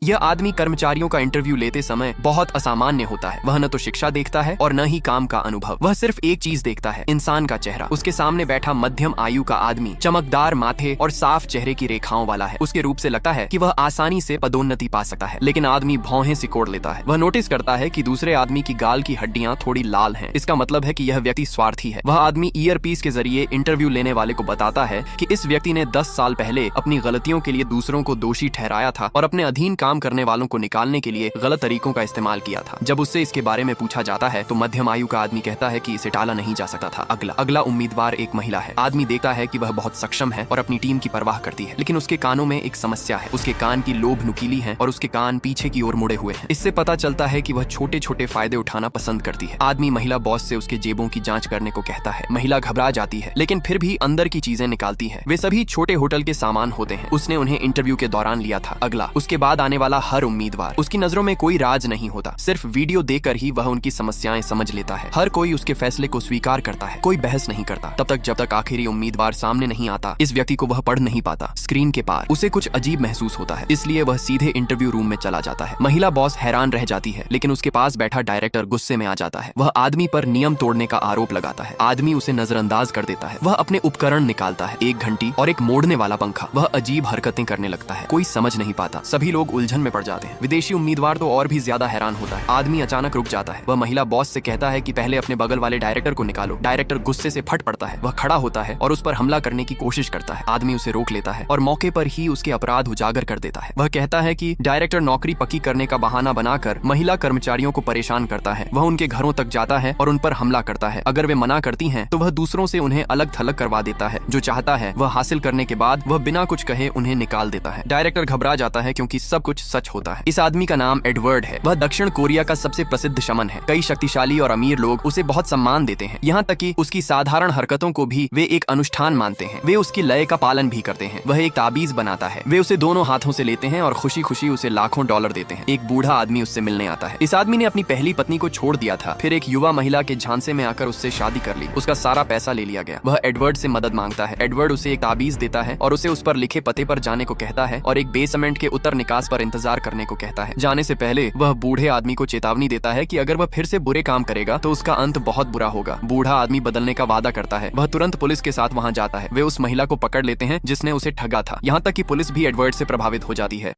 यह आदमी कर्मचारियों का इंटरव्यू लेते समय बहुत असामान्य होता है। वह न तो शिक्षा देखता है और न ही काम का अनुभव। वह सिर्फ एक चीज देखता है, इंसान का चेहरा। उसके सामने बैठा मध्यम आयु का आदमी चमकदार माथे और साफ चेहरे की रेखाओं वाला है। उसके रूप से लगता है कि वह आसानी से पदोन्नति पा सकता है, लेकिन आदमी भौहें सिकोड़ लेता है। वह नोटिस करता है कि दूसरे आदमी की गाल की हड्डियां थोड़ी लाल हैं। इसका मतलब है कि यह व्यक्ति स्वार्थी है। वह आदमी ईयरपीस के जरिए इंटरव्यू लेने वाले को बताता है कि इस व्यक्ति ने 10 साल पहले अपनी गलतियों के लिए दूसरों को दोषी ठहराया था और अपने अधीन काम करने वालों को निकालने के लिए गलत तरीकों का इस्तेमाल किया था। जब उससे इसके बारे में पूछा जाता है तो मध्यम आयु का आदमी कहता है कि इसे टाला नहीं जा सकता था। अगला उम्मीदवार एक महिला है। आदमी देखता है कि वह बहुत सक्षम है और अपनी टीम की परवाह करती है, लेकिन उसके कानों में एक समस्या है। उसके कान की लोब नुकीली है और उसके कान पीछे की ओर मुड़े हुए हैं। इससे पता चलता है कि वह छोटे छोटे फायदे उठाना पसंद करती है। आदमी महिला बॉस से उसके जेबों की जांच करने को कहता है। महिला घबरा जाती है, लेकिन फिर भी अंदर की चीजें निकालती है। वे सभी छोटे होटल के सामान होते हैं। उसने उन्हें इंटरव्यू के दौरान लिया था। उसके बाद आने वाला हर उम्मीदवार, उसकी नजरों में कोई राज नहीं होता। सिर्फ वीडियो देखकर ही वह उनकी समस्याएं समझ लेता है। हर कोई उसके फैसले को स्वीकार करता है, कोई बहस नहीं करता तब तक जब तक आखिरी उम्मीदवार सामने नहीं आता। इस व्यक्ति को वह पढ़ नहीं पाता। स्क्रीन के पार उसे कुछ अजीब महसूस होता है, इसलिए वह सीधे इंटरव्यू रूम में चला जाता है। महिला बॉस हैरान रह जाती है, लेकिन उसके पास बैठा डायरेक्टर गुस्से में आ जाता है। वह आदमी पर नियम तोड़ने का आरोप लगाता है। आदमी उसे नजरअंदाज कर देता है। वह अपने उपकरण निकालता है, एक घंटी और एक मोड़ने वाला पंखा। वह अजीब हरकतें करने लगता है। कोई समझ नहीं पाता। सभी लोग उलझन में पड़ जाते हैं। विदेशी उम्मीदवार तो और भी ज्यादा हैरान होता है। आदमी अचानक रुक जाता है। वह महिला बॉस से कहता है कि पहले अपने बगल वाले डायरेक्टर को निकालो। डायरेक्टर गुस्से से फट पड़ता है। वह खड़ा होता है और उस पर हमला करने की कोशिश करता है। आदमी उसे रोक लेता है और मौके पर ही उसके अपराध उजागर कर देता है। वह कहता है कि डायरेक्टर नौकरी पक्की करने का बहाना बनाकर महिला कर्मचारियों को परेशान करता है। वह उनके घरों तक जाता है और उन पर हमला करता है। अगर वे मना करती हैं तो वह दूसरों से उन्हें अलग थलग करवा देता है। जो चाहता है वह हासिल करने के बाद वह बिना कुछ कहे उन्हें निकाल देता है। डायरेक्टर घबरा जाता है क्योंकि सब कुछ सच होता है। इस आदमी का नाम एडवर्ड है। वह दक्षिण कोरिया का सबसे प्रसिद्ध शमन है। कई शक्तिशाली और अमीर लोग उसे बहुत सम्मान देते हैं, यहाँ तक कि उसकी साधारण हरकतों को भी वे एक अनुष्ठान मानते हैं। वे उसकी लय का पालन भी करते हैं। वह एक ताबीज बनाता है। वे उसे दोनों हाथों से लेते हैं और खुशी खुशी उसे लाखों डॉलर देते हैं। एक बूढ़ा आदमी उससे मिलने आता है। इस आदमी ने अपनी पहली पत्नी को छोड़ दिया था, फिर एक युवा महिला के झांसे में आकर उससे शादी कर ली। उसका सारा पैसा ले लिया गया। वह एडवर्ड से मदद मांगता है। एडवर्ड उसे एक ताबीज देता है और उसे उस पर लिखे पते पर जाने को कहता है और एक बेसमेंट के उत्तर निकास पर इंतजार करने को कहता है। जाने से पहले वह बूढ़े आदमी को चेतावनी देता है कि अगर वह फिर से बुरे काम करेगा तो उसका अंत बहुत बुरा होगा। बूढ़ा आदमी बदलने का वादा करता है। वह तुरंत पुलिस के साथ वहां जाता है। वे उस महिला को पकड़ लेते हैं जिसने उसे ठगा था। यहाँ तक कि पुलिस भी एडवर्ड से प्रभावित हो जाती है।